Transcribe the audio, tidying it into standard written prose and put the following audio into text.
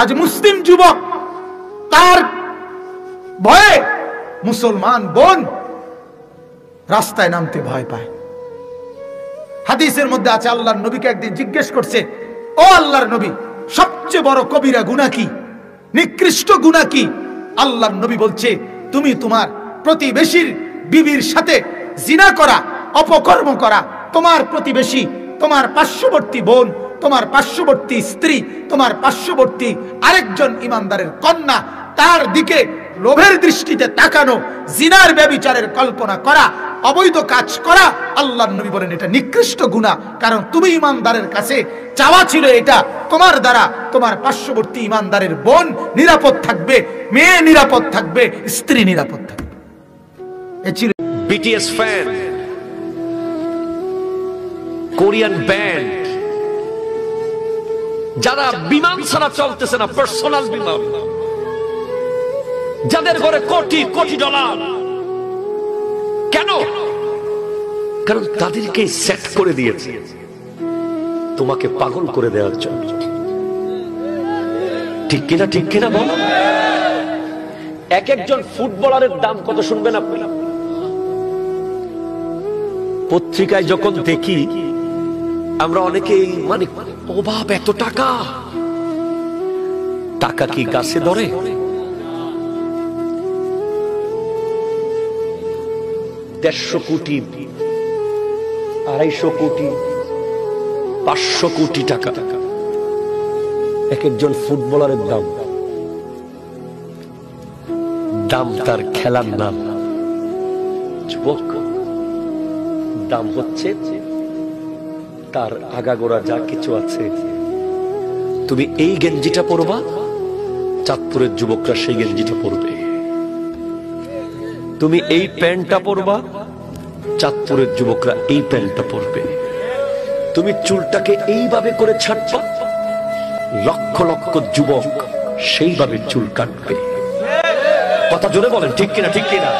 আজ মুসলিম যুবক তার ভয়ে মুসলমান বোন রাস্তায় নামতে ভয় পায়। হাদিসের মধ্যে আছে, আল্লাহর নবীকে একদিন জিজ্ঞেস করছে, ও আল্লাহর নবী, সবচেয়ে বড় কবিরা গুনাহ কি, নিকৃষ্ট গুনাহ কি? আল্লাহর নবী বলছে, তুমি তোমার প্রতিবেশীর বিবির সাথে জিনা করা, অপকর্ম করা। তোমার প্রতিবেশী, তোমার পার্শ্ববর্তী বোন, তোমার পার্শ্ববর্তী স্ত্রী, তোমার পার্শ্ববর্তী আরেকজন ইমানদারের কন্যা, তার দিকে লোভের দৃষ্টিতে তাকানো, জিনার ব্যভিচারের কল্পনা করা, অবৈধ কাজ করা। আল্লাহর নবী বলেন এটা নিকৃষ্ট গুনাহ। কারণ তুমি ইমানদারের কাছে চাওয়া ছিল এটা, তোমার দ্বারা তোমার পার্শ্ববর্তী ইমানদারের বোন নিরাপদ থাকবে, মেয়ে নিরাপদ থাকবে, স্ত্রী নিরাপদ থাকবে। এ ছিল বিটিএস ফ্যান, কোরিয়ান ব্যান্ড, যারা বিমান ছাড়া চলতেছে না, পার্সোনাল বিমান, যাদের ঘরে কোটি কোটি ডলার। কেন? কারণ তাদেরকে সেট করে দিয়েছে তোমাকে পাগল করে দেওয়ার জন্য। ঠিক কিনা? ঠিক কিনা বল? এক একজন ফুটবলারের দাম কত শুনবেন আপনি? পত্রিকায় যখন দেখি আমরা অনেকেই মানে অভাব, এত টাকা, টাকা কি গাছে ধরে? 150 কোটি, 250 কোটি, 500 কোটি টাকা এক একজন ফুটবলারের দাম। দাম তার খেলার নাম। যুবক, দাম হচ্ছে তার আগাগোড়া যা কিছু আছে। তুমি এই গেঞ্জিটা পরবা, চাঁদপুরের যুবকরা সেই গেঞ্জিটা পরবে। তুমি এই প্যান্টটা পরবা, চাঁদপুরের যুবকরা এই প্যান্টটা পরবে। তুমি চুলটাকে এইভাবে করে ছাড়বা, লক্ষ লক্ষ যুবক সেইভাবে চুল কাটবে। কথা জোরে বলেন, ঠিক কিনা? ঠিক কিনা?